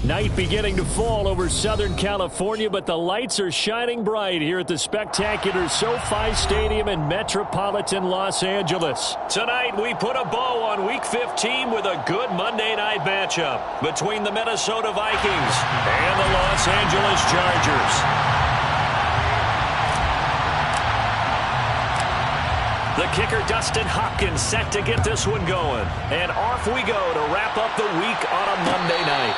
Night beginning to fall over Southern California, but the lights are shining bright here at the spectacular SoFi Stadium in metropolitan Los Angeles. Tonight, we put a bow on Week 15 with a good Monday night matchup between the Minnesota Vikings and the Los Angeles Chargers. The kicker, Dustin Hopkins, set to get this one going. And off we go to wrap up the week on a Monday night.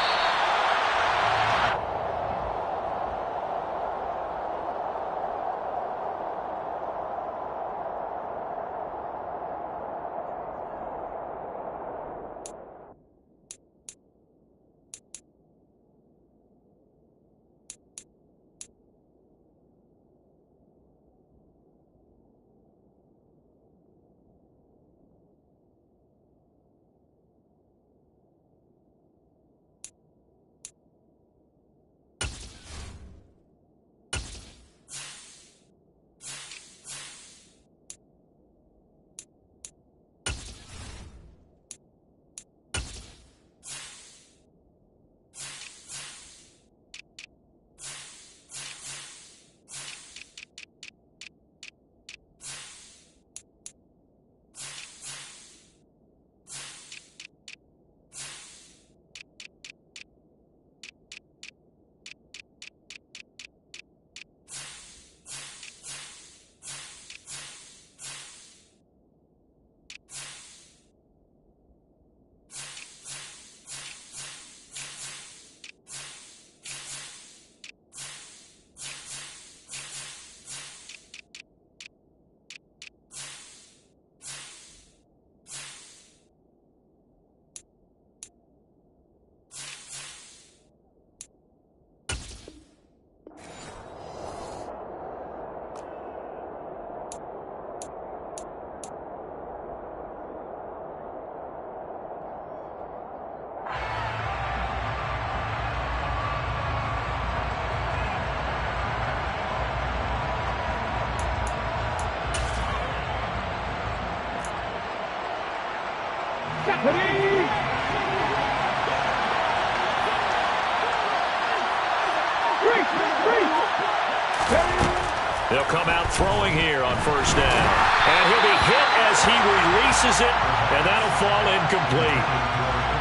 They'll come out throwing here on first down. And he'll be hit as he releases it, and that'll fall incomplete.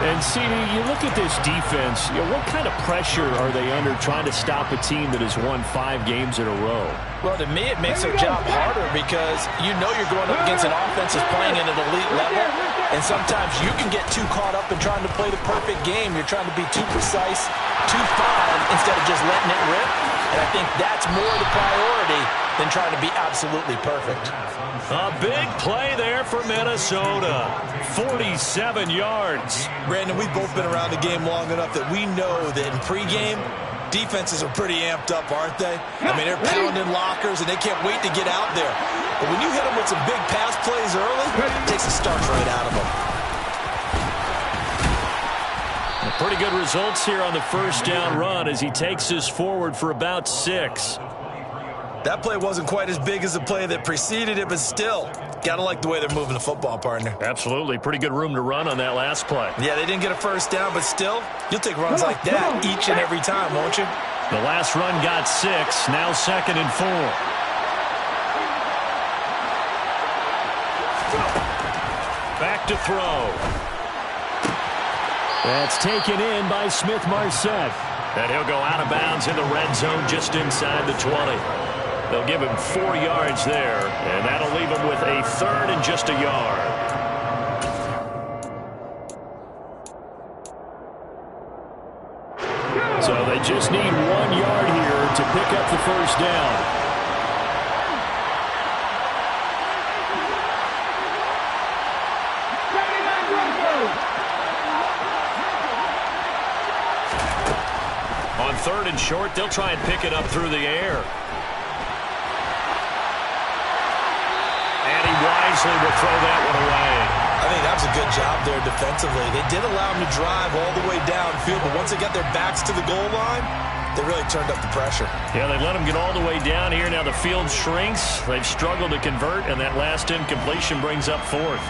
And, CD, you look at this defense, what kind of pressure are they under trying to stop a team that has won 5 games in a row? Well, to me, it makes their job harder because you know you're going up against an offense that's playing at an elite level, and sometimes you can get too caught up in trying to play the perfect game. You're trying to be too precise, too fine, instead of just letting it rip. And I think that's more the priority than trying to be absolutely perfect. A big play there for Minnesota. 47 yards. Brandon, we've both been around the game long enough that we know that in pregame, defenses are pretty amped up, aren't they? I mean, they're pounding lockers, and they can't wait to get out there. But when you hit them with some big pass plays early, it takes the starch right out of them. Pretty good results here on the first down run as he takes us forward for about 6. That play wasn't quite as big as the play that preceded it, but still, got to like the way they're moving the football, partner. Absolutely. Pretty good room to run on that last play. Yeah, they didn't get a first down, but still, you'll take runs like that each and every time, won't you? The last run got 6, now 2nd and 4. Back to throw. That's taken in by Smith-Marset. And he'll go out of bounds in the red zone just inside the 20. They'll give him 4 yards there, and that'll leave him with a 3rd and just a yard. So they just need 1 yard here to pick up the first down. On 3rd and short, they'll try and pick it up through the air. And he wisely will throw that one away. I think that was a good job there defensively. They did allow him to drive all the way downfield, but once they got their backs to the goal line, they really turned up the pressure. Yeah, they let him get all the way down here. Now the field shrinks. They've struggled to convert, and that last incompletion brings up 4th.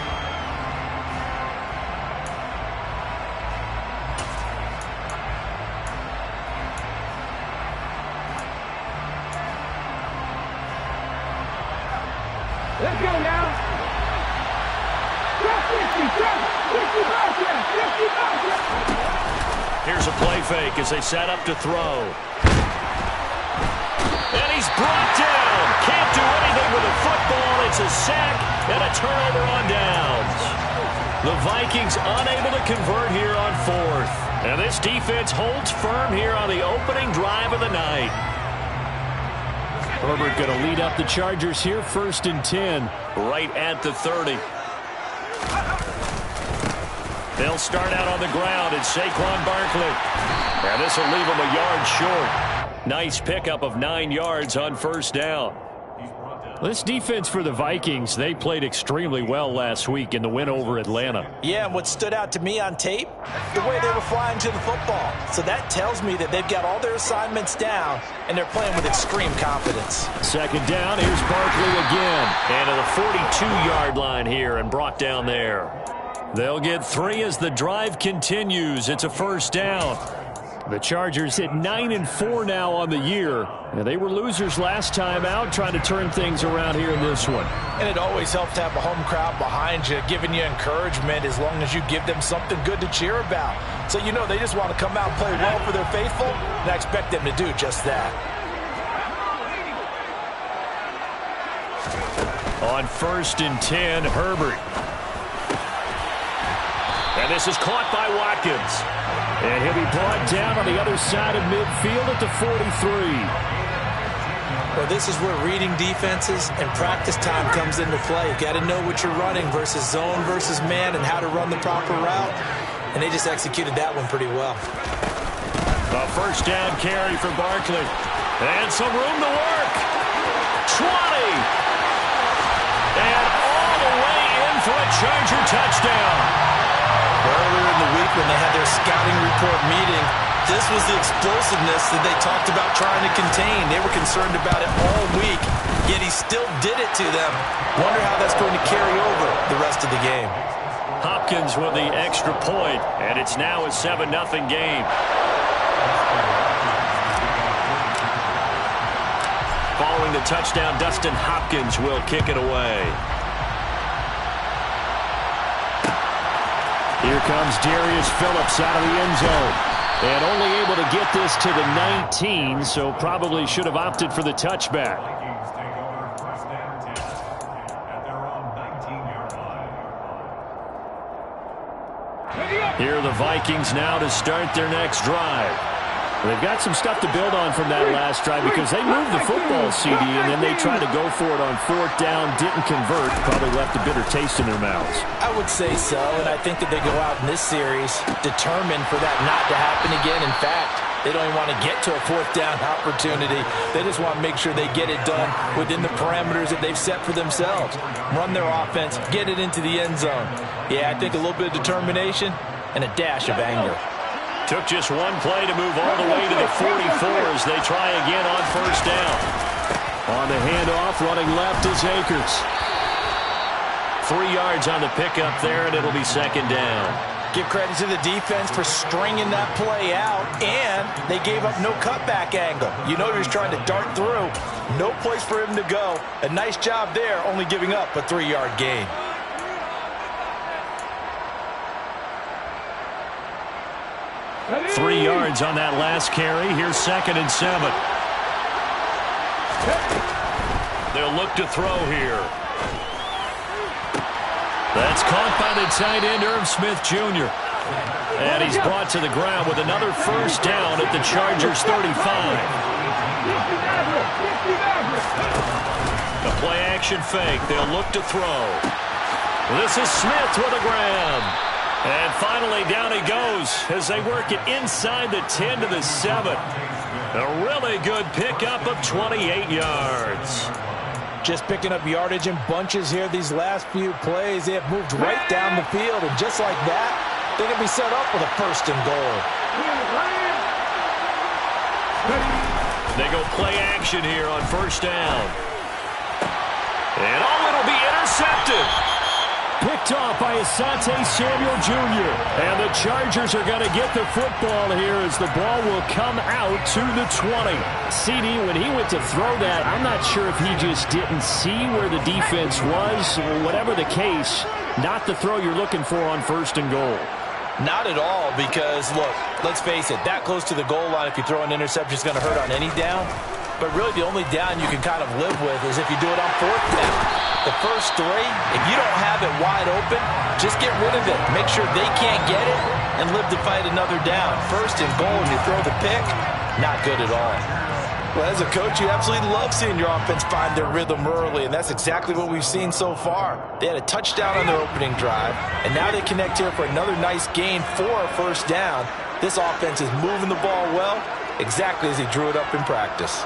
Let's go now. 50 back there. 50 back there. Here's a play fake as they set up to throw. And he's brought down. Can't do anything with a football. It's a sack and a turnover on downs. The Vikings unable to convert here on fourth. And this defense holds firm here on the opening drive of the night. Herbert going to lead up the Chargers here, 1st and 10, right at the 30. They'll start out on the ground. It's Saquon Barkley. And this will leave him a yard short. Nice pickup of 9 yards on 1st down. This defense for the Vikings, they played extremely well last week in the win over Atlanta. Yeah, and what stood out to me on tape, the way they were flying to the football. So that tells me that they've got all their assignments down, and they're playing with extreme confidence. 2nd down, here's Barkley again. And to the 42-yard line here and brought down there. They'll get 3 as the drive continues. It's a 1st down. The Chargers hit 9-4 now on the year. And they were losers last time out, trying to turn things around here in this one. And it always helps to have a home crowd behind you, giving you encouragement as long as you give them something good to cheer about. So you know they just want to come out and play well for their faithful, and I expect them to do just that. On 1st and 10, Herbert. And this is caught by Watkins. And he'll be brought down on the other side of midfield at the 43. Well, this is where reading defenses and practice time comes into play. You got to know what you're running versus zone versus man and how to run the proper route. And they just executed that one pretty well. A 1st down carry for Barkley. And some room to work. 20. And all the way in for a Charger touchdown. Earlier in the week when they had their scouting report meeting, this was the explosiveness that they talked about trying to contain. They were concerned about it all week, yet he still did it to them. Wonder how that's going to carry over the rest of the game. Hopkins with the extra point, and it's now a 7-0 game. Following the touchdown, Dustin Hopkins will kick it away. Here comes Darius Phillips out of the end zone. And only able to get this to the 19, so probably should have opted for the touchback. Here are the Vikings now to start their next drive. They've got some stuff to build on from that last drive because they moved the football, CD, and then they tried to go for it on 4th down, didn't convert, probably left a bitter taste in their mouths. I would say so, and I think that they go out in this series determined for that not to happen again. In fact, they don't even want to get to a 4th down opportunity. They just want to make sure they get it done within the parameters that they've set for themselves. Run their offense, get it into the end zone. Yeah, I think a little bit of determination and a dash of anger. Took just one play to move all the way to the 44 as they try again on 1st down. On the handoff, running left is Akers. 3 yards on the pickup there, and it'll be 2nd down. Give credit to the defense for stringing that play out, and they gave up no cutback angle. You know he was trying to dart through. No place for him to go. A nice job there, only giving up a 3-yard gain. Three yards on that last carry. Here's 2nd and 7. They'll look to throw here. That's caught by the tight end, Irv Smith Jr. And he's brought to the ground with another 1st down at the Chargers 35. A play action fake. They'll look to throw. This is Smith with a grab. And finally, down he goes as they work it inside the 10 to the 7. A really good pickup of 28 yards. Just picking up yardage in bunches here these last few plays. They have moved right down the field, and just like that, they can be set up with a 1st and goal. They go play action here on 1st down. And it'll be intercepted. Picked off by by Asante Samuel Jr. And the Chargers are going to get the football here as the ball will come out to the 20. CD, when he went to throw that, I'm not sure if he just didn't see where the defense was. Whatever the case, not the throw you're looking for on 1st and goal. Not at all, because, look, let's face it, that close to the goal line, if you throw an interception, is going to hurt on any down. But really, the only down you can kind of live with is if you do it on 4th down. The first 3, if you don't have it wide open, just get rid of it. Make sure they can't get it and live to fight another down. 1st and goal, and you throw the pick, not good at all. Well, as a coach, you absolutely love seeing your offense find their rhythm early, and that's exactly what we've seen so far. They had a touchdown on their opening drive, and now they connect here for another nice gain for a 1st down. This offense is moving the ball well, exactly as he drew it up in practice.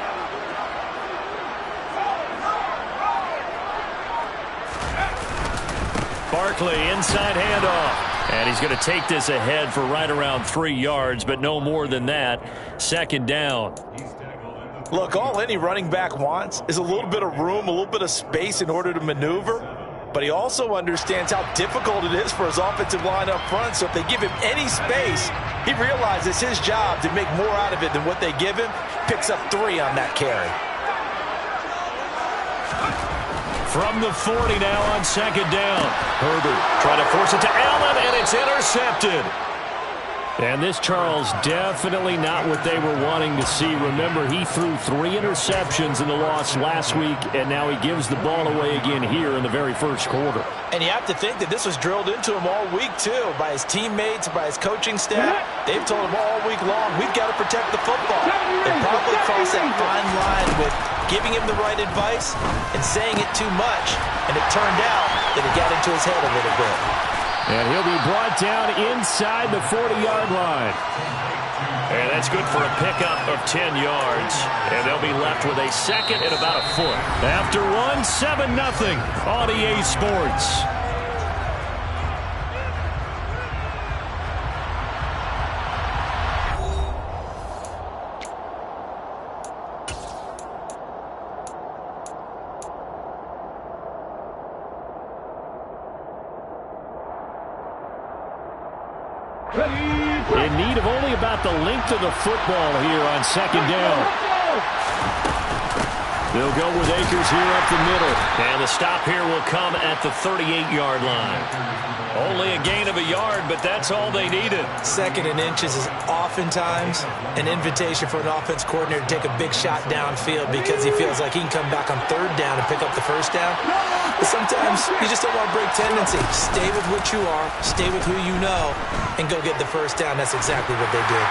Barkley, inside handoff. And he's going to take this ahead for right around 3 yards, but no more than that. 2nd down. Look, all any running back wants is a little bit of room, a little bit of space in order to maneuver. But he also understands how difficult it is for his offensive line up front. So if they give him any space, he realizes his job to make more out of it than what they give him. Picks up 3 on that carry. From the 40 now on 2nd down. Herbert trying to force it to Allen, and it's intercepted. And this, Charles, definitely not what they were wanting to see. Remember, he threw 3 interceptions in the loss last week, and now he gives the ball away again here in the very 1st quarter. And you have to think that this was drilled into him all week, too, by his teammates, by his coaching staff. They've told him all week long, we've got to protect the football. They probably crossed that fine line with giving him the right advice and saying it too much. And it turned out that it got into his head a little bit. And he'll be brought down inside the 40-yard line. And that's good for a pickup of 10 yards. And they'll be left with a 2nd and about a foot. After one, 7-0 on EA Sports. In need of only about the length of the football here on 2nd down. They'll go with Akers here up the middle. And the stop here will come at the 38-yard line. Only a gain of a yard, but that's all they needed. 2nd and inches is oftentimes an invitation for an offense coordinator to take a big shot downfield because he feels like he can come back on 3rd down and pick up the 1st down. But sometimes you just don't want to break tendency. Stay with what you are, stay with who you know, and go get the 1st down. That's exactly what they did.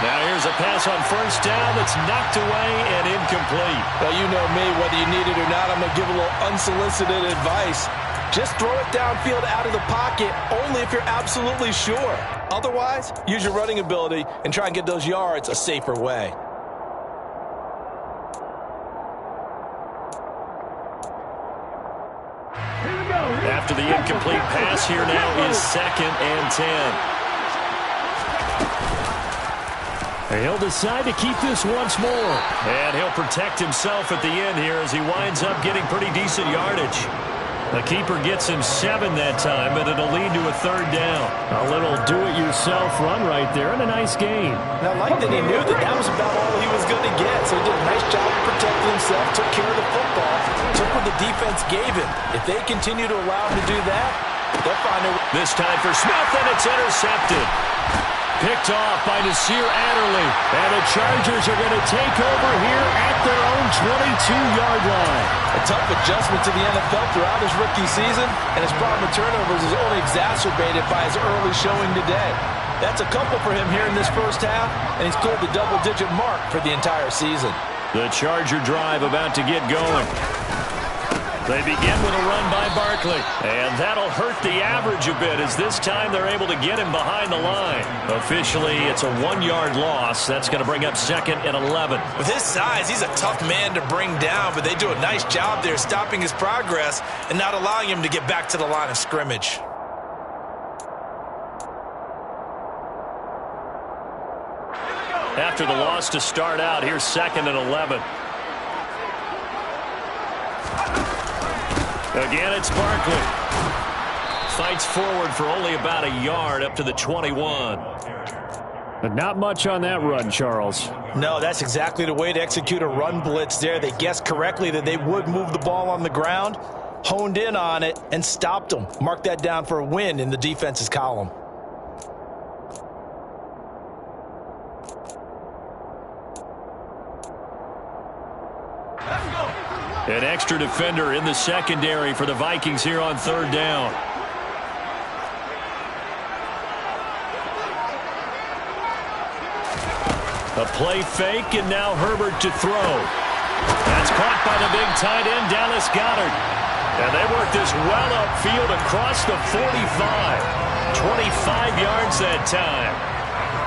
Now here's a pass on 1st down that's knocked away and incomplete. Well, you know me, whether you need it or not, I'm going to give a little unsolicited advice. Just throw it downfield out of the pocket only if you're absolutely sure. Otherwise, use your running ability and try and get those yards a safer way. After the incomplete pass, here now is 2nd and 10. He'll decide to keep this once more. And he'll protect himself at the end here as he winds up getting pretty decent yardage. The keeper gets him 7 that time, but it'll lead to a 3rd down. A little do-it-yourself run right there and a nice gain. Now, I like that he knew that that was about all he was going to get, so he did a nice job of protecting himself, took care of the football, took what the defense gave him. If they continue to allow him to do that, they'll find a... This time for Smith, and it's intercepted. Picked off by Nasir Adderley. And the Chargers are going to take over here at their own 22-yard line. A tough adjustment to the NFL throughout his rookie season, and his problem with turnovers is only exacerbated by his early showing today. That's a couple for him here in this 1st half, and he's cleared the double-digit mark for the entire season. The Charger drive about to get going. They begin with a run by Barkley. And that'll hurt the average a bit as this time they're able to get him behind the line. Officially, it's a 1-yard loss. That's going to bring up 2nd and 11. With his size, he's a tough man to bring down, but they do a nice job there stopping his progress and not allowing him to get back to the line of scrimmage. After the loss to start out, here's 2nd and 11. Again, it's Barkley. Fights forward for only about a yard up to the 21. But not much on that run, Charles. No, that's exactly the way to execute a run blitz there. They guessed correctly that they would move the ball on the ground, honed in on it, and stopped them. Mark that down for a win in the defense's column. An extra defender in the secondary for the Vikings here on third down. A play fake, and now Herbert to throw. That's caught by the big tight end, Dallas Goedert. And they work this well upfield across the 45. 25 yards that time.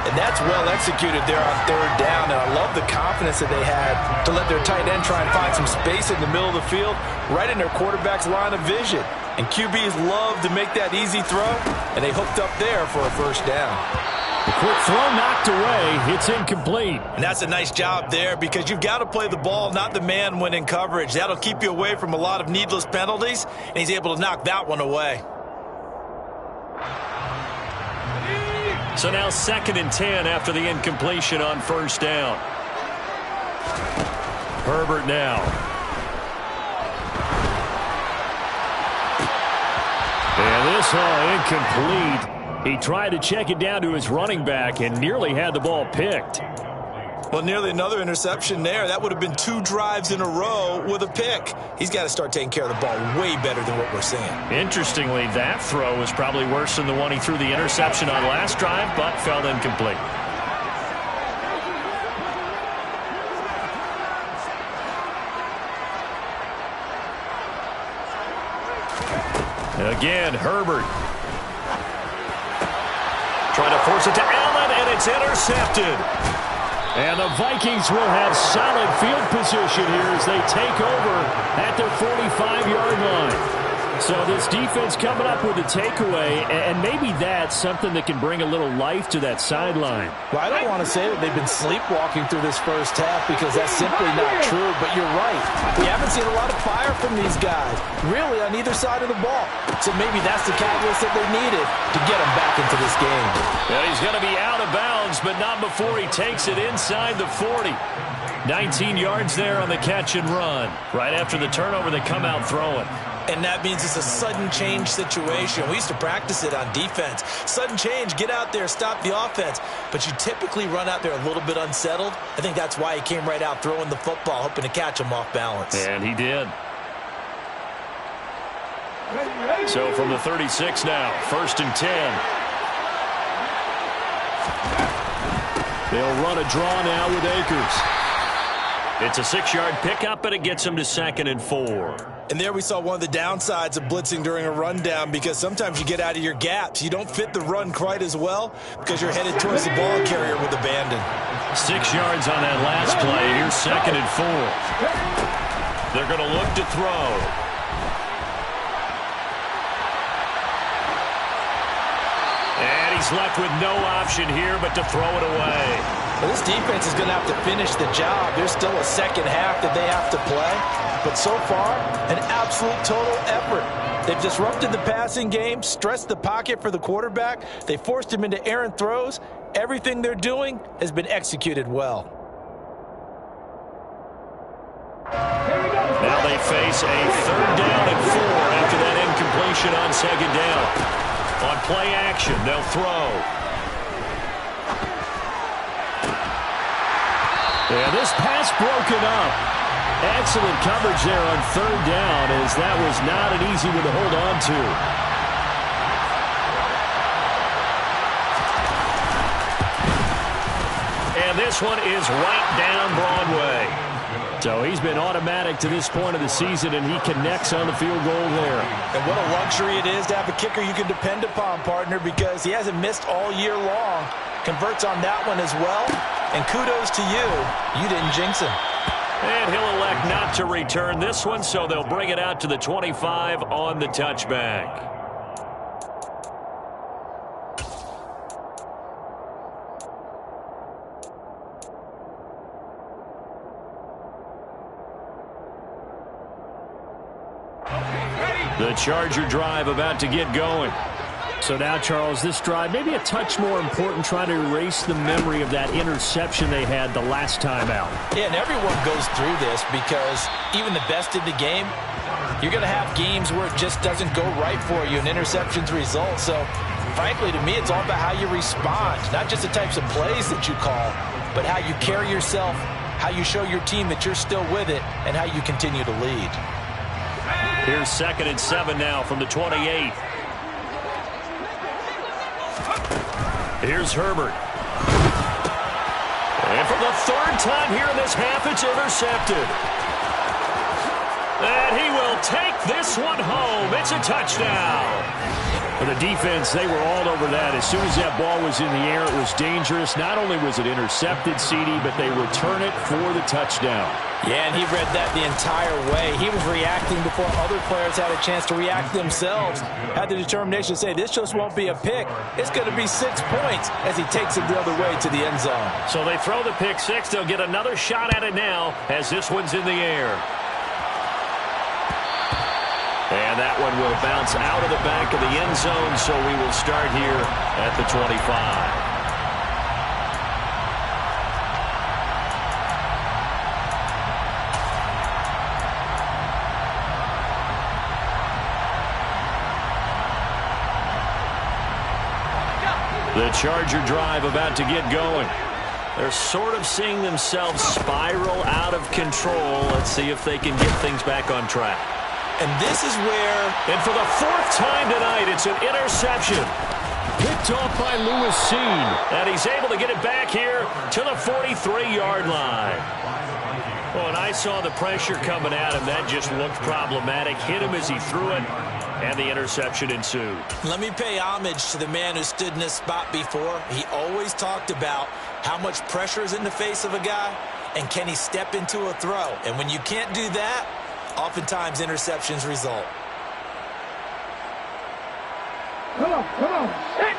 And that's well executed there on third down. And I love the confidence that they had to let their tight end try and find some space in the middle of the field, right in their quarterback's line of vision. And QBs love to make that easy throw, and they hooked up there for a first down. The quick throw knocked away. It's incomplete. And that's a nice job there because you've got to play the ball, not the man when in coverage. That'll keep you away from a lot of needless penalties, and he's able to knock that one away. So now 2nd and 10 after the incompletion on first down. Herbert now. And this incomplete. He tried to check it down to his running back and nearly had the ball picked. Well, nearly another interception there. That would have been 2 drives in a row with a pick. He's got to start taking care of the ball way better than what we're seeing. Interestingly, that throw was probably worse than the one he threw the interception on last drive, but fell incomplete. Again, Herbert. Trying to force it to Allen, and it's intercepted. And the Vikings will have solid field position here as they take over at their 45-yard line. So this defense coming up with a takeaway, and maybe that's something that can bring a little life to that sideline. Well, I don't want to say that they've been sleepwalking through this first half because that's simply not true, but you're right. We haven't seen a lot of fire from these guys, really, on either side of the ball. So maybe that's the catalyst that they needed to get them back into this game. And he's going to be out of bounds, but not before he takes it inside the 40. 19 yards there on the catch and run. Right after the turnover, they come out throwing. And that means it's a sudden change situation. We used to practice it on defense. Sudden change, get out there, stop the offense. But you typically run out there a little bit unsettled. I think that's why he came right out throwing the football, hoping to catch him off balance. And he did. So from the 36 now, 1st and 10. They'll run a draw now with Akers. It's a 6-yard pickup, but it gets him to 2nd and 4. And there we saw one of the downsides of blitzing during a rundown because sometimes you get out of your gaps. You don't fit the run quite as well because you're headed towards the ball carrier with abandon. 6 yards on that last play. Here's 2nd and 4. They're going to look to throw. And he's left with no option here but to throw it away. Well, this defense is going to have to finish the job. There's still a second half that they have to play. But so far, an absolute total effort. They've disrupted the passing game, stressed the pocket for the quarterback. They forced him into errant throws. Everything they're doing has been executed well. Now they face a 3rd down and 4 after that incompletion on 2nd down. On play action, they'll throw. And this pass broken up. Excellent coverage there on 3rd down as that was not an easy one to hold on to. And this one is right down Broadway. So he's been automatic to this point of the season, and he connects on the field goal there. And what a luxury it is to have a kicker you can depend upon, partner, because he hasn't missed all year long. Converts on that one as well. And kudos to you. You didn't jinx him. And he'll elect not to return this one, so they'll bring it out to the 25 on the touchback. The Charger drive about to get going. So now, Charles, this drive maybe a touch more important, trying to erase the memory of that interception they had the last time out. Yeah, and everyone goes through this because even the best in the game, you're going to have games where it just doesn't go right for you and interceptions result. So, frankly, to me, it's all about how you respond, not just the types of plays that you call, but how you carry yourself, how you show your team that you're still with it, and how you continue to lead. Here's 2nd and 7 now from the 28. Here's Herbert. And for the 3rd time here in this half, it's intercepted. And he will take this one home. It's a touchdown. For the defense, they were all over that. As soon as that ball was in the air, it was dangerous. Not only was it intercepted, CD, but they return it for the touchdown. Yeah, and he read that the entire way. He was reacting before other players had a chance to react themselves. Had the determination to say, this just won't be a pick. It's going to be 6 points as he takes it the other way to the end zone. So they throw the pick six. They'll get another shot at it now as this one's in the air. And that one will bounce out of the back of the end zone, so we will start here at the 25. The Charger drive about to get going. They're sort of seeing themselves spiral out of control. Let's see if they can get things back on track. And this is where, and for the 4th time tonight, it's an interception. Picked off by Lewis Seen. And he's able to get it back here to the 43-yard line. Well, and I saw the pressure coming at him. That just looked problematic. Hit him as he threw it, and the interception ensued. let me pay homage to the man who stood in this spot before. He always talked about how much pressure is in the face of a guy, and can he step into a throw. And when you can't do that, oftentimes interceptions result. Come on. Hit.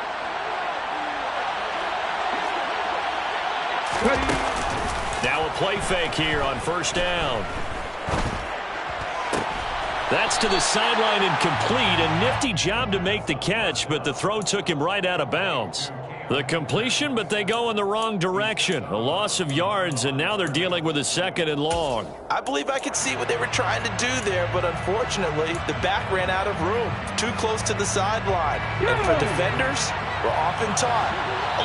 Now a play fake here on 1st down. That's to the sideline incomplete. A nifty job to make the catch, but the throw took him right out of bounds. The completion, but they go in the wrong direction. A loss of yards, and now they're dealing with a 2nd and long. I believe I could see what they were trying to do there, but unfortunately, the back ran out of room. Too close to the sideline. And for defenders, we're often taught,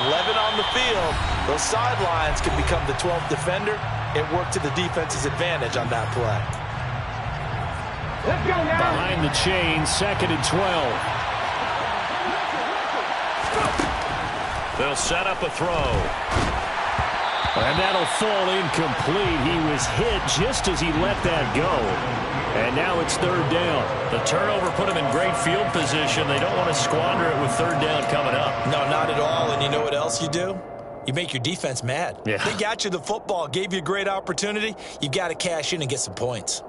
11 on the field, those sidelines can become the 12th defender. It worked to the defense's advantage on that play. Let's go now. Behind the chain, 2nd and 12. They'll set up a throw. And that'll fall incomplete. He was hit just as he let that go. And now it's 3rd down. The turnover put him in great field position. They don't want to squander it with 3rd down coming up. No, not at all. And you know what else you do? You make your defense mad. Yeah. They got you the football, gave you a great opportunity. You've got to cash in and get some points.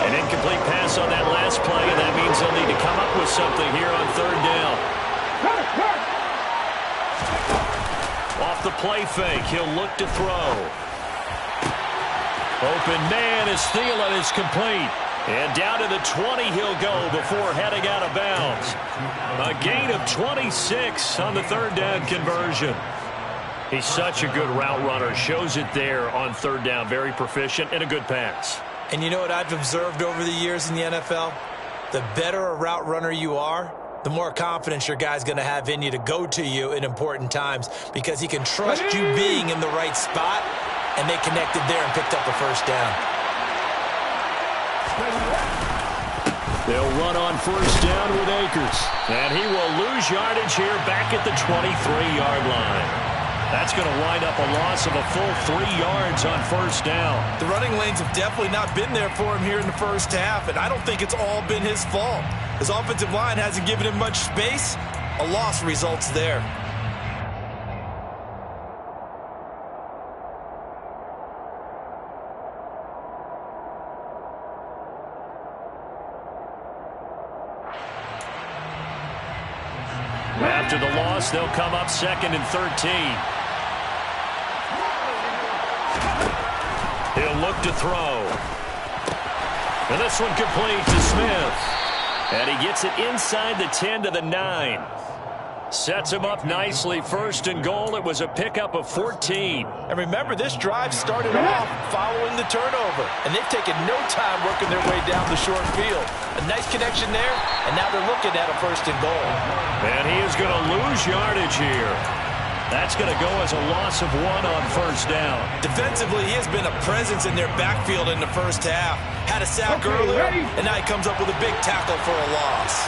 An incomplete pass on that last play, and that means they'll need to come up with something here on 3rd down. Off the play fake, he'll look to throw. Open man as Thielen is complete. And down to the 20 he'll go before heading out of bounds. A gain of 26 on the 3rd down conversion. He's such a good route runner. Shows it there on 3rd down. Very proficient and a good pass. And you know what I've observed over the years in the NFL? The better a route runner you are, the more confidence your guy's going to have in you to go to you in important times because he can trust you being in the right spot, and they connected there and picked up a 1st down. They'll run on 1st down with Akers. And he will lose yardage here back at the 23-yard line. That's going to wind up a loss of a full 3 yards on 1st down. The running lanes have definitely not been there for him here in the 1st half, and I don't think it's all been his fault. His offensive line hasn't given him much space. A loss results there. After the loss, they'll come up 2nd and 13. He'll look to throw. And this one complete to Smith. And he gets it inside the 10 to the 9. Sets him up nicely. 1st and goal. It was a pickup of 14. And remember, this drive started off following the turnover. And they've taken no time working their way down the short field. A nice connection there, and now they're looking at a 1st and goal. And he is going to lose yardage here. That's going to go as a loss of 1 on 1st down. Defensively, he has been a presence in their backfield in the first half. Had a sack earlier, and now he comes up with a big tackle for a loss.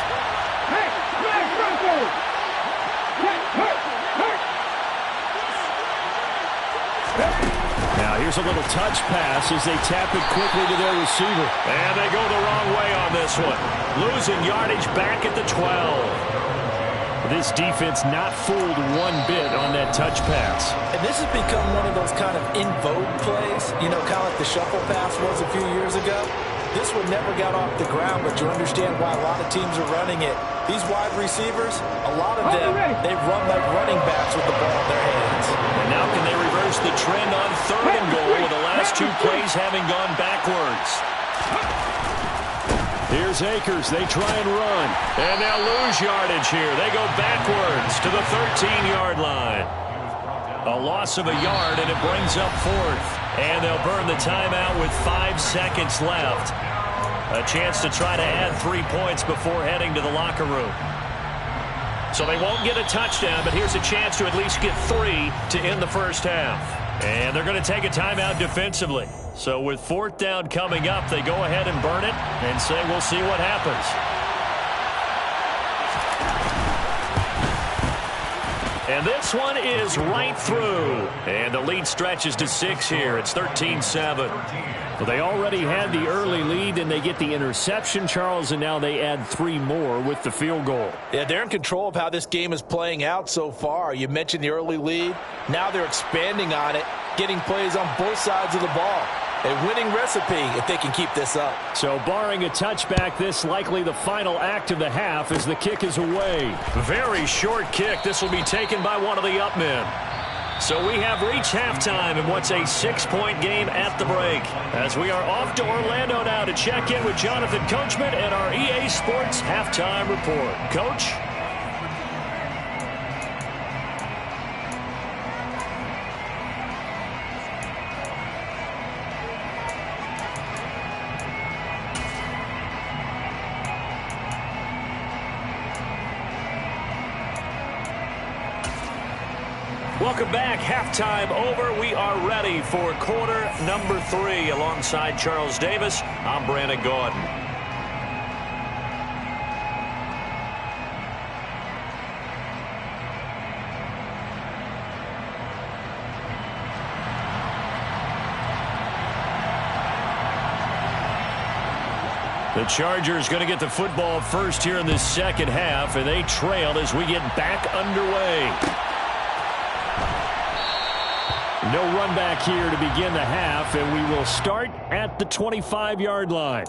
Now here's a little touch pass as they tap it quickly to their receiver. And they go the wrong way on this one. Losing yardage back at the 12. This defense not fooled one bit on that touch pass. And this has become one of those kind of in vogue plays, you know, kind of like the shuffle pass was a few years ago. This one never got off the ground, but you understand why a lot of teams are running it. These wide receivers, a lot of them, they run like running backs with the ball in their hands. And now can they reverse the trend on 3rd and goal with the last 2 plays having gone backwards? Here's Akers. They try and run. And they'll lose yardage here. They go backwards to the 13-yard line. A loss of a yard, and it brings up 4th. And they'll burn the timeout with 5 seconds left. A chance to try to add 3 points before heading to the locker room. So they won't get a touchdown, but here's a chance to at least get 3 to end the first half. And they're going to take a timeout defensively. So with 4th down coming up, they go ahead and burn it and say we'll see what happens. And this one is right through. And the lead stretches to 6 here. It's 13-7. Well, they already had the early lead, and they get the interception, Charles, and now they add 3 more with the field goal. Yeah, they're in control of how this game is playing out so far. You mentioned the early lead. Now they're expanding on it, getting plays on both sides of the ball. A winning recipe if they can keep this up. So barring a touchback, this likely the final act of the half as the kick is away. Very short kick. This will be taken by one of the up men. So we have reached halftime in what's a 6-point game at the break. As we are off to Orlando now to check in with Jonathan Coachman and our EA Sports Halftime Report. Coach? Welcome back. Halftime over. We are ready for quarter number 3. Alongside Charles Davis, I'm Brandon Gordon. The Chargers going to get the football first here in this second half, and they trail as we get back underway. No run back here to begin the half, and we will start at the 25-yard line.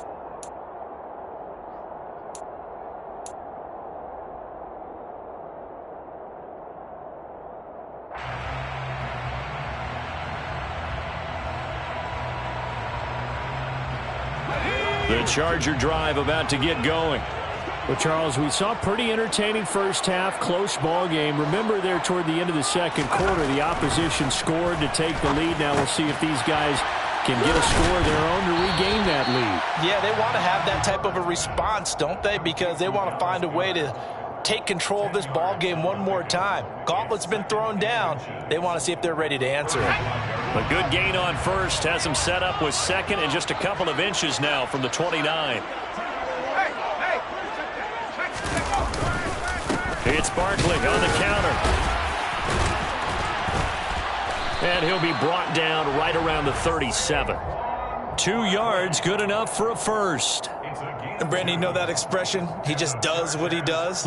The Charger drive about to get going. Well, Charles, we saw pretty entertaining first half, close ball game. Remember there toward the end of the second quarter, the opposition scored to take the lead. Now we'll see if these guys can get a score of their own to regain that lead. Yeah, they want to have that type of a response, don't they? Because they want to find a way to take control of this ball game one more time. Gauntlet's been thrown down. They want to see if they're ready to answer it. A good gain on first has them set up with second and just a couple of inches now from the 29. It's Barkley on the counter. And he'll be brought down right around the 37. 2 yards, good enough for a first. And Brandon, you know that expression? He just does what he does?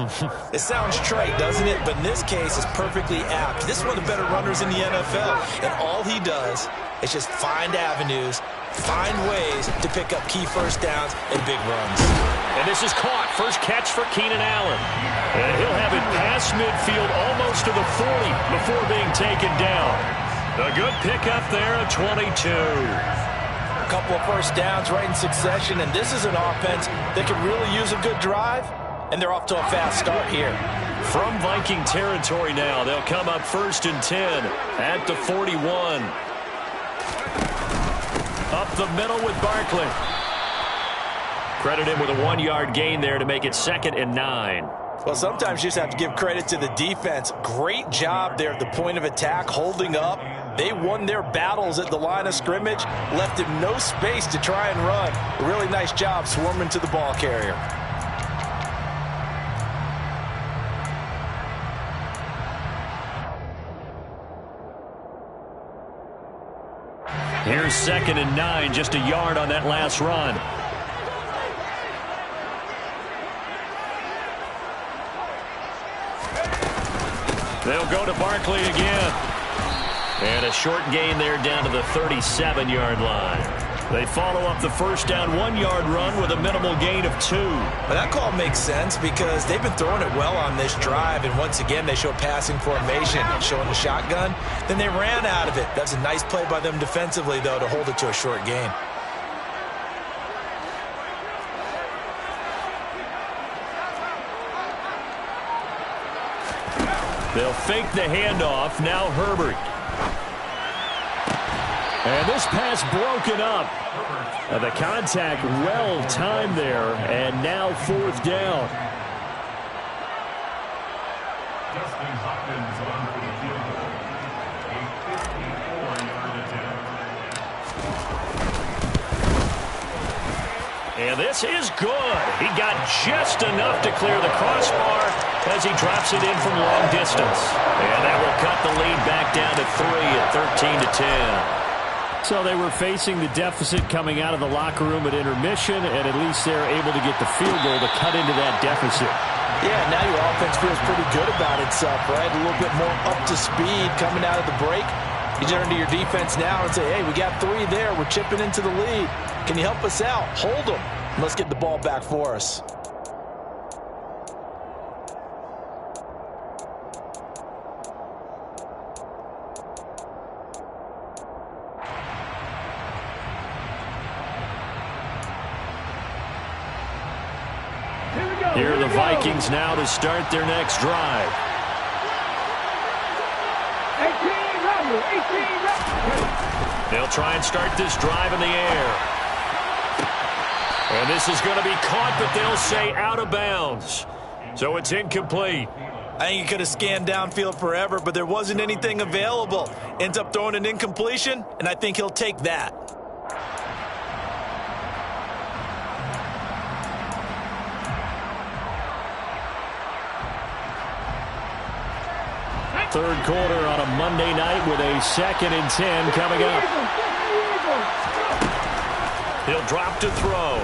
It sounds trite, doesn't it? But in this case, it's perfectly apt. This is one of the better runners in the NFL. And all he does is just find avenues, find ways to pick up key first downs and big runs. And And this is caught. First catch for Keenan Allen. And he'll have it past midfield almost to the 40 before being taken down. A good pickup there at 22. A couple of first downs right in succession, and this is an offense that could really use a good drive, and they're off to a fast start here. From Viking territory now, they'll come up 1st and 10 at the 41. Up the middle with Barkley. Credit him with a 1-yard gain there to make it 2nd and 9. Well, sometimes you just have to give credit to the defense. Great job there at the point of attack, holding up. They won their battles at the line of scrimmage, left him no space to try and run. A really nice job swarming to the ball carrier. Here's 2nd and 9, just a yard on that last run. They'll go to Barkley again. And a short gain there down to the 37-yard line. They follow up the first down 1-yard run with a minimal gain of 2. Well, that call makes sense because they've been throwing it well on this drive, and once again they show passing formation, showing the shotgun. Then they ran out of it. That's a nice play by them defensively, though, to hold it to a short gain. They'll fake the handoff. Now Herbert. And this pass broken up. The contact well timed there, and now 4th down. And this is good. He got just enough to clear the crossbar as he drops it in from long distance. And that will cut the lead back down to 3 at 13-10. So they were facing the deficit coming out of the locker room at intermission, and at least they're able to get the field goal to cut into that deficit. Yeah, now your offense feels pretty good about itself, right? A little bit more up to speed coming out of the break. You turn to your defense now and say, hey, we got 3 there. We're chipping into the lead. Can you help us out? Hold them. Let's get the ball back for us. Here are the Vikings now to start their next drive. 18, They'll try and start this drive in the air. And this is going to be caught, but they'll say out of bounds. So it's incomplete. I think he could have scanned downfield forever, but there wasn't anything available. Ends up throwing an incompletion, and I think he'll take that. Third quarter on a Monday night with a 2nd and 10 coming up. He'll drop to throw.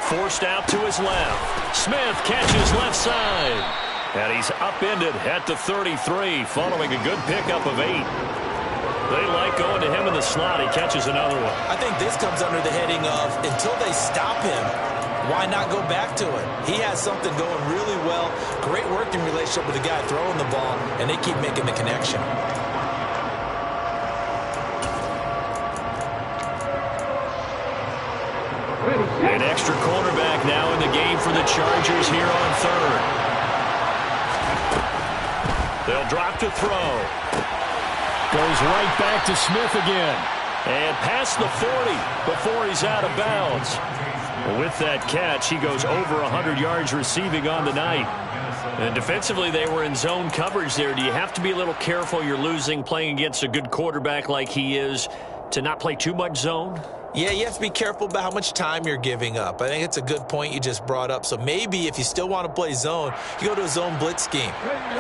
Forced out to his left. Smith catches left side. And he's upended at the 33 following a good pickup of 8. They like going to him in the slot. He catches another one. I think this comes under the heading of until they stop him, why not go back to it? He has something going really well. Great working relationship with the guy throwing the ball, and they keep making the connection. An extra cornerback now in the game for the Chargers here on 3rd. They'll drop to throw. Goes right back to Smith again. And past the 40 before he's out of bounds. With that catch, he goes over 100 yards receiving on the night. And defensively, they were in zone coverage there. Do you have to be a little careful you're losing playing against a good quarterback like he is to not play too much zone? Yeah, you have to be careful about how much time you're giving up. I think it's a good point you just brought up. So maybe if you still want to play zone, you go to a zone blitz scheme.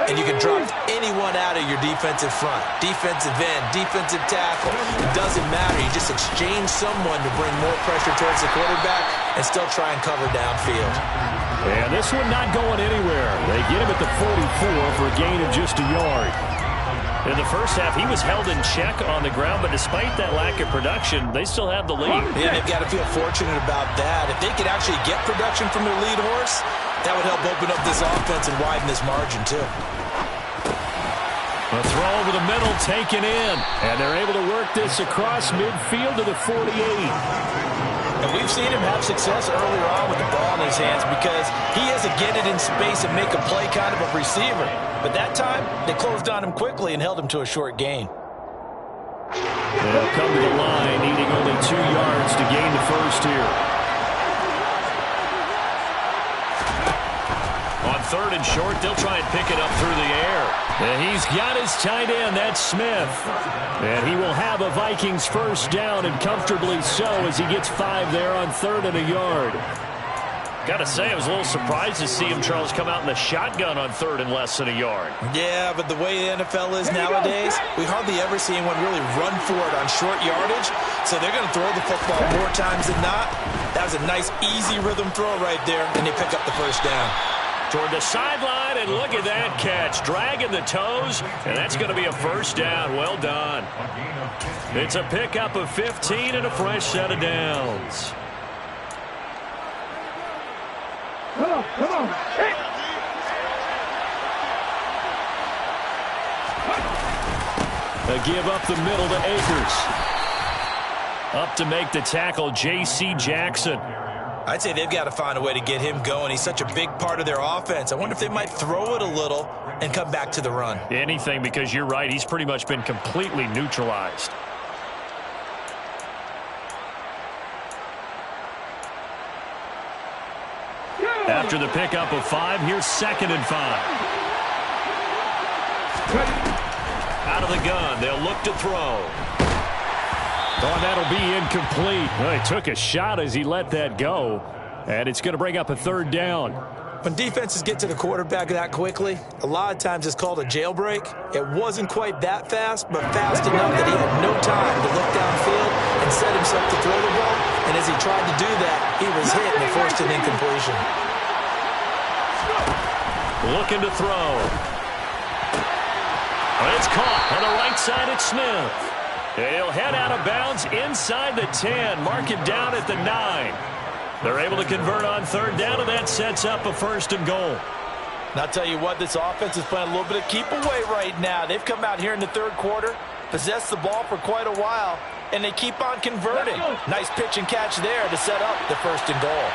And you can drop anyone out of your defensive front. Defensive end, defensive tackle. It doesn't matter. You just exchange someone to bring more pressure towards the quarterback and still try and cover downfield. And this one not going anywhere. They get him at the 44 for a gain of just a yard. In the first half, he was held in check on the ground, but despite that lack of production, they still have the lead. Yeah, they've got to feel fortunate about that. If they could actually get production from their lead horse, that would help open up this offense and widen this margin, too. A throw over the middle, taken in. And they're able to work this across midfield to the 48. And we've seen him have success earlier on with the ball in his hands because he has to get it in space and make a play kind of a receiver. But that time, they closed on him quickly and held him to a short gain. They'll come to the line, needing only 2 yards to gain the first here. On 3rd and short, they'll try and pick it up through the air. And he's got his tight end, that's Smith. And he will have a Vikings first down, and comfortably so, as he gets 5 there on 3rd and a yard. Got to say, I was a little surprised to see him, Charles, come out in the shotgun on 3rd and less than a yard. Yeah, but the way the NFL is nowadays, we hardly ever see anyone really run for it on short yardage. So they're going to throw the football more times than not. That was a nice, easy rhythm throw right there, and they pick up the first down. Toward the sideline, and look at that catch. Dragging the toes, and that's going to be a first down. Well done. It's a pickup of 15 and a fresh set of downs. Come on. Hey. A give up the middle to Akers. Up to make the tackle, J.C. Jackson. I'd say they've got to find a way to get him going. He's such a big part of their offense. I wonder if they might throw it a little and come back to the run. Anything, because you're right. He's pretty much been completely neutralized. After the pickup of 5, here's 2nd and 5. Out of the gun, they'll look to throw. Oh, and that'll be incomplete. Well, he took a shot as he let that go, and it's going to bring up a 3rd down. When defenses get to the quarterback that quickly, a lot of times it's called a jailbreak. It wasn't quite that fast, but fast enough that he had no time to look downfield and set himself to throw the ball. And as he tried to do that, he was hit and forced an incompletion. Looking to throw. And it's caught on the right side at Smith. He'll head out of bounds inside the 10. Mark him down at the 9. They're able to convert on 3rd down, and that sets up a 1st and goal. And I'll tell you what, this offense is playing a little bit of keep away right now. They've come out here in the 3rd quarter, possessed the ball for quite a while, and they keep on converting. Nice pitch and catch there to set up the 1st and goal.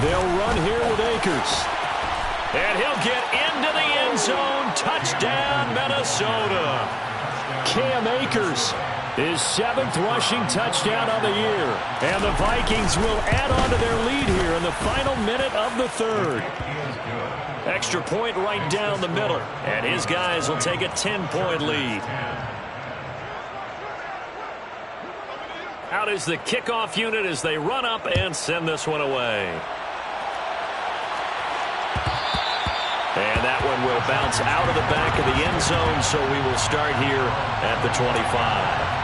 They'll run here with Akers. And he'll get into the end zone. Touchdown, Minnesota. Cam Akers, his 7th rushing touchdown on the year. And the Vikings will add on to their lead here in the final minute of the 3rd. Extra point right down the middle. And his guys will take a 10-point lead. Out is the kickoff unit as they run up and send this one away. And that one will bounce out of the back of the end zone, so we will start here at the 25.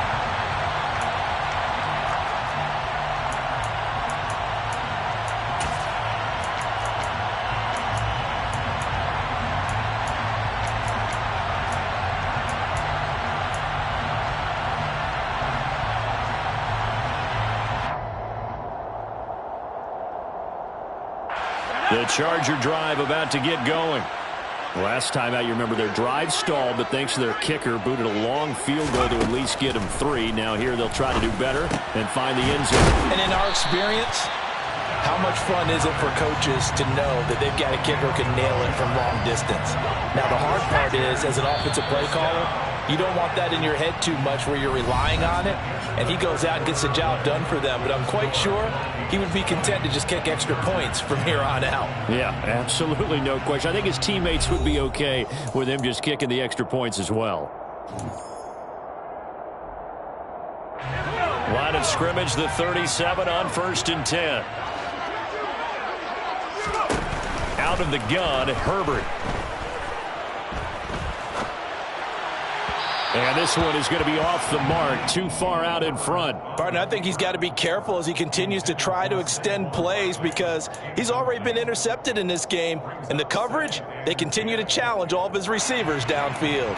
The Charger drive about to get going. Last time out, you remember their drive stalled, but thanks to their kicker, booted a long field goal to at least get them 3. Now here they'll try to do better and find the end zone. And in our experience, how much fun is it for coaches to know that they've got a kicker who can nail it from long distance? Now the hard part is, as an offensive play caller, you don't want that in your head too much where you're relying on it, and he goes out and gets the job done for them. But I'm quite sure he would be content to just kick extra points from here on out. Yeah, absolutely no question. I think his teammates would be okay with him just kicking the extra points as well. Line of scrimmage, the 37 on 1st and 10. Out of the gun, Herbert. And this one is going to be off the mark, too far out in front. Partner, I think he's got to be careful as he continues to try to extend plays because he's already been intercepted in this game. And the coverage, they continue to challenge all of his receivers downfield.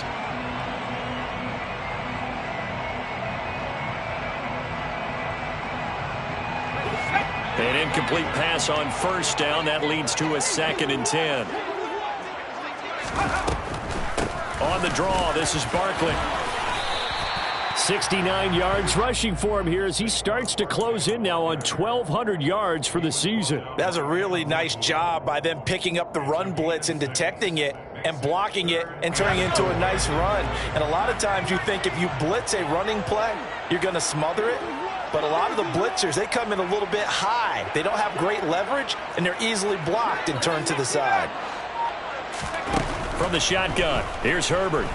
An incomplete pass on first down. That leads to a 2nd and 10. On the draw, this is Barkley. 69 yards rushing for him here as he starts to close in now on 1,200 yards for the season. That's a really nice job by them picking up the run blitz and detecting it and blocking it and turning it into a nice run. And a lot of times you think if you blitz a running play, you're going to smother it. But a lot of the blitzers, they come in a little bit high. They don't have great leverage, and they're easily blocked and turned to the side. From the shotgun, here's Herbert.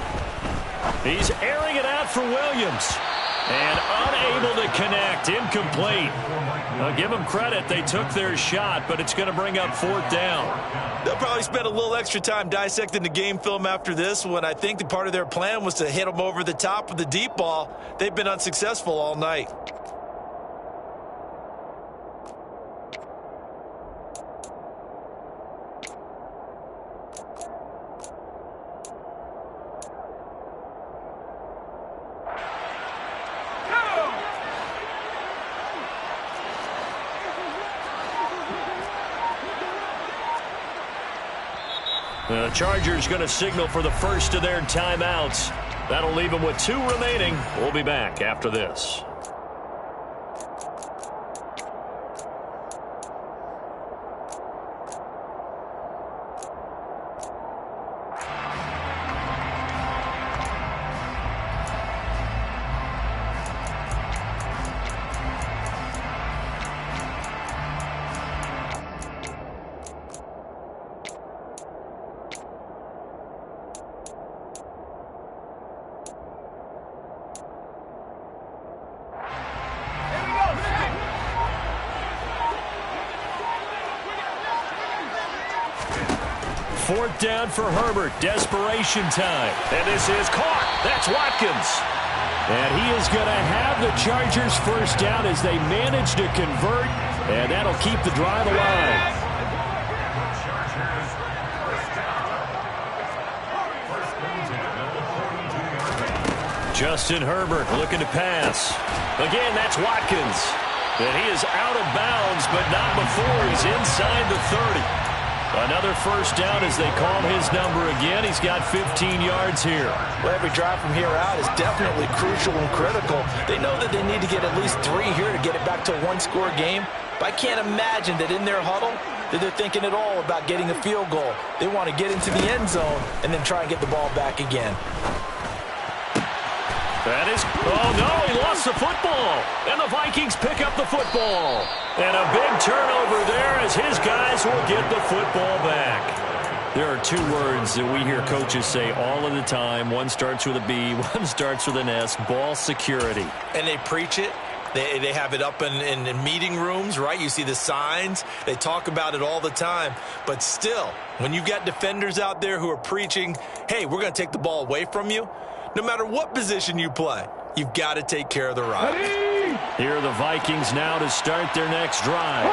He's airing it out for Williams. And unable to connect, incomplete. I'll give them credit, they took their shot, but it's going to bring up 4th down. They'll probably spend a little extra time dissecting the game film after this one. I think the part of their plan was to hit them over the top with the deep ball. They've been unsuccessful all night. The Chargers going to signal for the first of their timeouts. That'll leave them with 2 remaining. We'll be back after this. Fourth down for Herbert. Desperation time. And this is caught. That's Watkins. And he is going to have the Chargers first down as they manage to convert. And that'll keep the drive alive. Justin Herbert looking to pass. Again, that's Watkins. And he is out of bounds, but not before he's inside the 30. Another first down as they call his number again. He's got 15 yards here. Well, every drive from here out is definitely crucial and critical. They know that they need to get at least 3 here to get it back to a 1-score game. But I can't imagine that in their huddle that they're thinking at all about getting a field goal. They want to get into the end zone and then try and get the ball back again. That is, oh no, he lost the football. And the Vikings pick up the football. And a big turnover there as his guys will get the football back. There are 2 words that we hear coaches say all of the time. One starts with a B, one starts with an S, ball security. And they preach it. They have it up in meeting rooms, right? You see the signs. They talk about it all the time. But still, when you've got defenders out there who are preaching, hey, we're going to take the ball away from you, no matter what position you play, you've got to take care of the rock. Here are the Vikings now to start their next drive.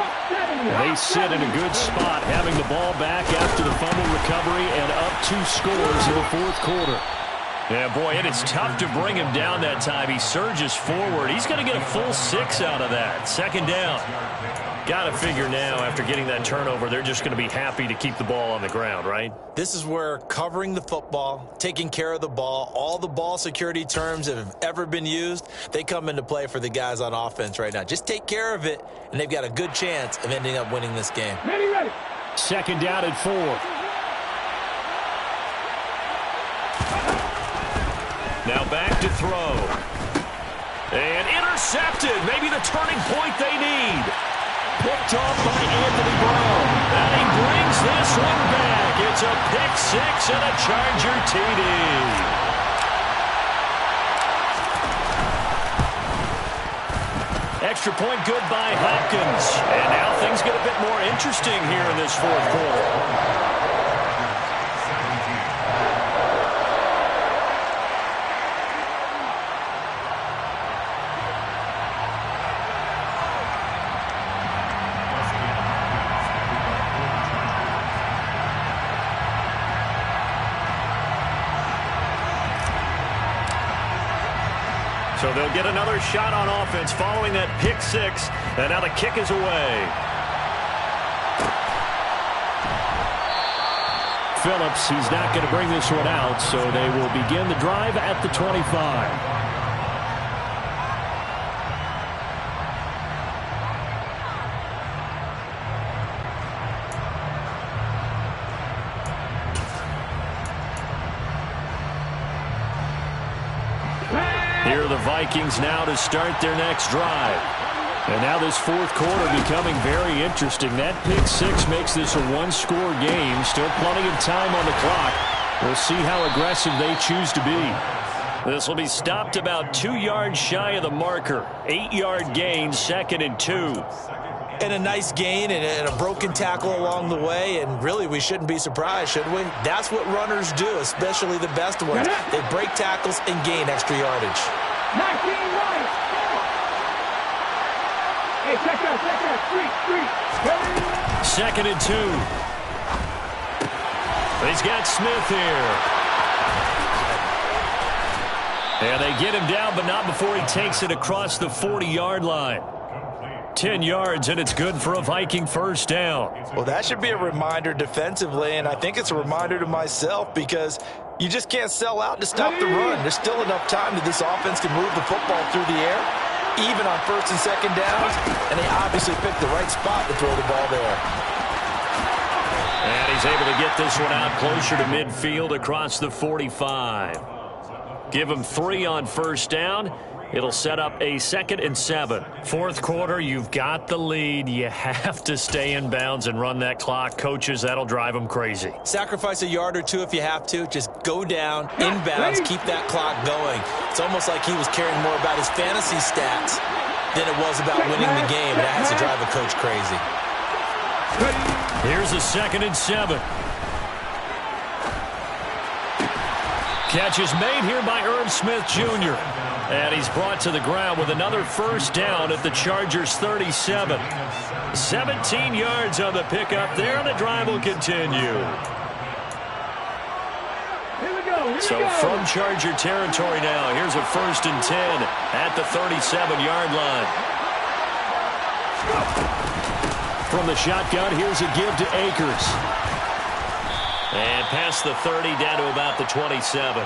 They sit in a good spot, having the ball back after the fumble recovery and up 2 scores in the 4th quarter. Yeah, boy, it is tough to bring him down that time. He surges forward. He's going to get a full 6 out of that. 2nd down. Got to figure now, after getting that turnover, they're just going to be happy to keep the ball on the ground, right? This is where covering the football, taking care of the ball, all the ball security terms that have ever been used, they come into play for the guys on offense right now. Just take care of it, and they've got a good chance of ending up winning this game. Ready. 2nd down and 4. Now back to throw. And intercepted. Maybe the turning point they need. Picked off by Anthony Brown. And he brings this one back. It's a pick 6 and a Charger TD. Extra point good by Hopkins. And now things get a bit more interesting here in this 4th quarter. So they'll get another shot on offense following that pick six. And now the kick is away. Phillips, he's not going to bring this one out, so they will begin the drive at the 25. Here are the Vikings now to start their next drive. And now this fourth quarter becoming very interesting. That pick six makes this a one-score game. Still plenty of time on the clock. We'll see how aggressive they choose to be. This will be stopped about 2 yards shy of the marker. 8-yard gain, 2nd and 2. And a nice gain and a broken tackle along the way. And really, we shouldn't be surprised, should we? That's what runners do, especially the best ones. They break tackles and gain extra yardage. 19 right. Hey, check out. Street. 2nd and 2. He's got Smith here. And they get him down, but not before he takes it across the 40-yard line. 10 yards, and it's good for a Viking first down. Well, that should be a reminder defensively, and I think it's a reminder to myself because you just can't sell out to stop the run. There's still enough time that this offense can move the football through the air, even on 1st and 2nd downs, and they obviously picked the right spot to throw the ball there. And he's able to get this one out closer to midfield across the 45. Give him 3 on first down. It'll set up a 2nd and 7. Fourth quarter, you've got the lead. You have to stay in bounds and run that clock. Coaches, that'll drive them crazy. Sacrifice a yard or two if you have to. Just go down, inbounds, keep that clock going. It's almost like he was caring more about his fantasy stats than it was about winning the game. That has to drive a coach crazy. Here's a 2nd and 7. Catch is made here by Irv Smith Jr. And he's brought to the ground with another first down at the Chargers' 37. 17 yards on the pickup there, and the drive will continue. So from Charger territory now, here's a 1st and 10 at the 37-yard line. From the shotgun, here's a give to Akers. And past the 30 down to about the 27.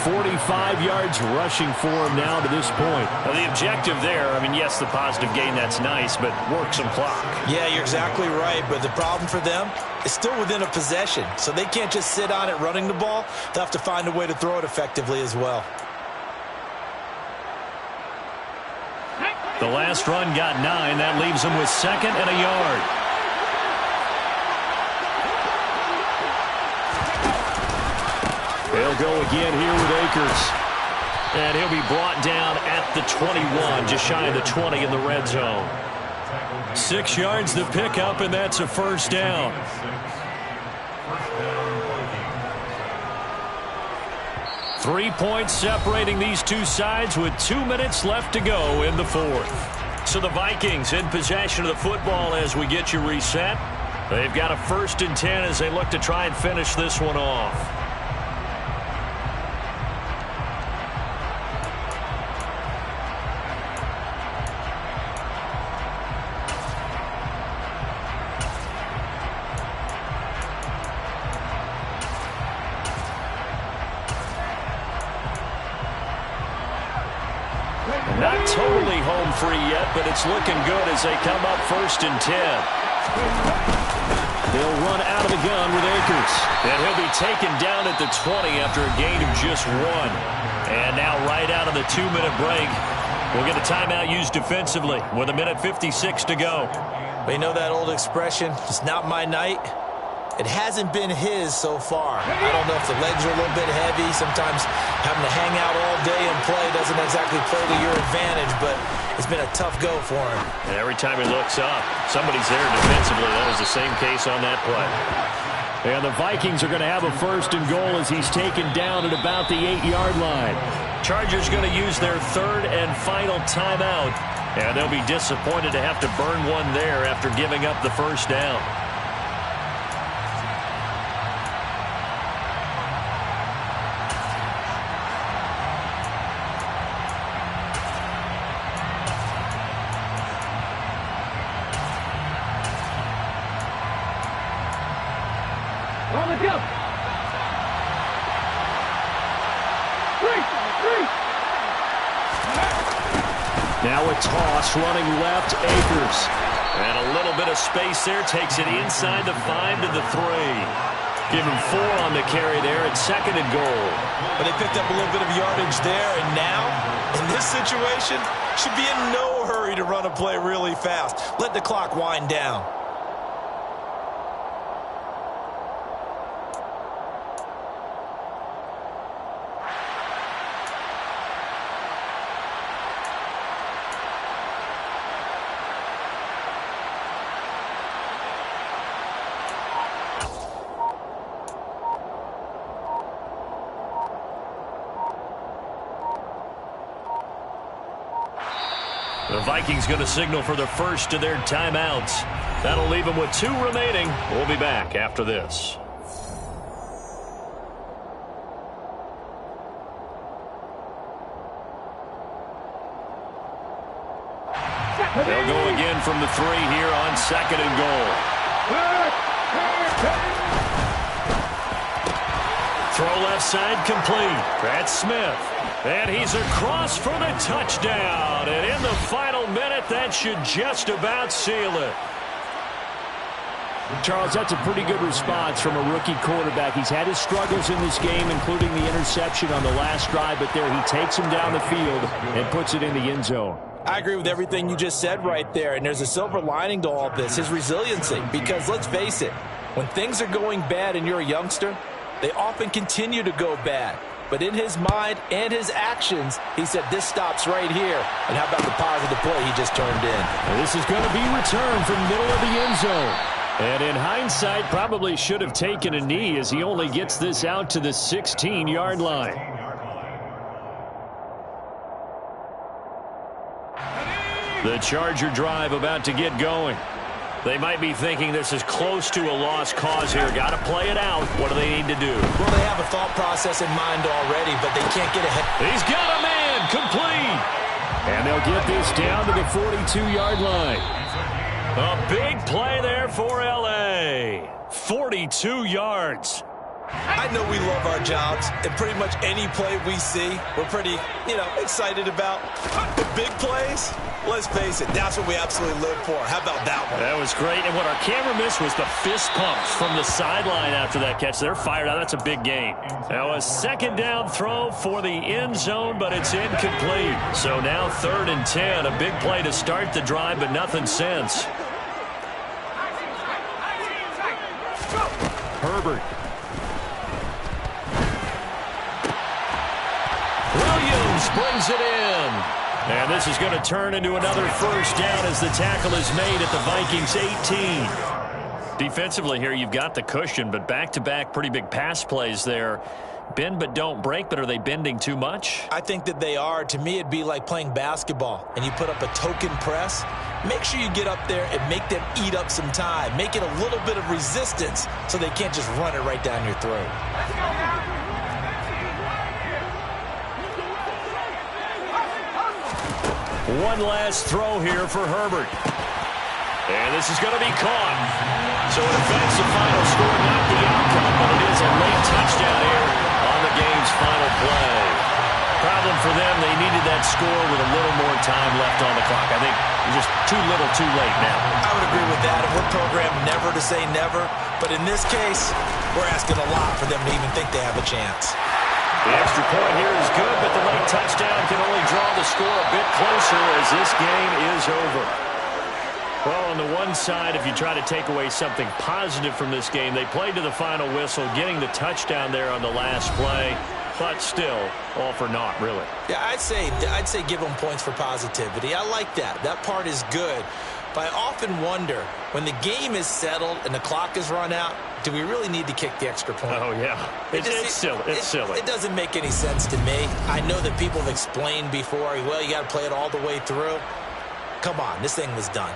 45 yards rushing for him now to this point. Now the objective there, I mean, yes, the positive gain, that's nice, but work some clock. Yeah, you're exactly right, but the problem for them is still within a possession, so they can't just sit on it running the ball. They'll have to find a way to throw it effectively as well. The last run got 9. That leaves them with 2nd and a yard. They'll go again here with Akers. And he'll be brought down at the 21, just shy of the 20 in the red zone. 6 yards the pickup, and that's a first down. Three points separating these two sides with 2 minutes left to go in the fourth. So the Vikings in possession of the football as we get you reset. They've got a 1st and 10 as they look to try and finish this one off. Not totally home free yet, but it's looking good as they come up 1st and 10. They'll run out of the gun with Akers. And he'll be taken down at the 20 after a gain of just 1. And now right out of the 2-minute break, we'll get a timeout used defensively with 1:56 to go. But you know that old expression, it's not my night? It hasn't been his so far. I don't know if the legs are a little bit heavy. Sometimes having to hang out all day and play doesn't exactly play to your advantage, but it's been a tough go for him. And every time he looks up, somebody's there defensively. That was the same case on that play. And the Vikings are going to have a 1st and goal as he's taken down at about the 8-yard line. Chargers going to use their 3rd and final timeout. And they'll be disappointed to have to burn one there after giving up the first down. On the jump. 3. Now a toss running left, Akers. And a little bit of space there, takes it inside the 5 to the 3. Give him 4 on the carry there at 2nd and goal. But they picked up a little bit of yardage there, and now, in this situation, should be in no hurry to run a play really fast. Let the clock wind down. The Vikings going to signal for the first of their timeouts. That'll leave them with 2 remaining. We'll be back after this. They'll go again from the 3 here on 2nd and goal. Throw left side complete. That's Smith. And he's across for the touchdown. And in the final minute, that should just about seal it. Charles, that's a pretty good response from a rookie quarterback. He's had his struggles in this game, including the interception on the last drive, but there he takes him down the field and puts it in the end zone. I agree with everything you just said right there, and there's a silver lining to all this, his resiliency. Because let's face it, when things are going bad and you're a youngster, they often continue to go bad. But in his mind and his actions, he said, this stops right here. And how about the positive play he just turned in? And this is going to be returned from middle of the end zone. And in hindsight, probably should have taken a knee as he only gets this out to the 16-yard line. The Charger drive about to get going. They might be thinking this is close to a lost cause here. Got to play it out. What do they need to do? Well, they have a thought process in mind already, but they can't get ahead. He's got a man complete. And they'll get this down to the 42-yard line. A big play there for L.A. 42 yards. I know we love our jobs, and pretty much any play we see, we're pretty, excited about. But big plays, let's face it, that's what we absolutely live for. How about that one? That was great, and what our camera missed was the fist pumps from the sideline after that catch. They're fired out. That's a big game. Now a 2nd down throw for the end zone, but it's incomplete. So now 3rd and 10, a big play to start the drive, but nothing since. Herbert. Williams brings it in. And this is going to turn into another first down as the tackle is made at the Vikings 18. Defensively here, you've got the cushion, but back-to-back pretty big pass plays there. Bend but don't break, but are they bending too much? I think that they are. To me, it'd be like playing basketball, and you put up a token press. Make sure you get up there and make them eat up some time. Make it a little bit of resistance so they can't just run it right down your throat. One last throw here for Herbert. And this is going to be caught. So it affects the final score, not the outcome, but it is a late touchdown here on the game's final play. Problem for them, they needed that score with a little more time left on the clock. I think just too little too late now. I would agree with that. And we're programmed never to say never. But in this case, we're asking a lot for them to even think they have a chance. The extra point here is good, but the late touchdown can only draw the score a bit closer as this game is over. Well, on the one side, if you try to take away something positive from this game, they played to the final whistle, getting the touchdown there on the last play, but still, all for naught, really. Yeah, I'd say give them points for positivity. I like that. That part is good. But I often wonder, when the game is settled and the clock is run out, do we really need to kick the extra point? Oh, yeah. It's silly. It's silly. It doesn't make any sense to me. I know that people have explained before, well, you got to play it all the way through. Come on, this thing was done.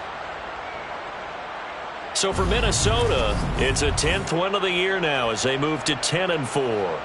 So for Minnesota, it's a 10th win of the year now as they move to 10-4.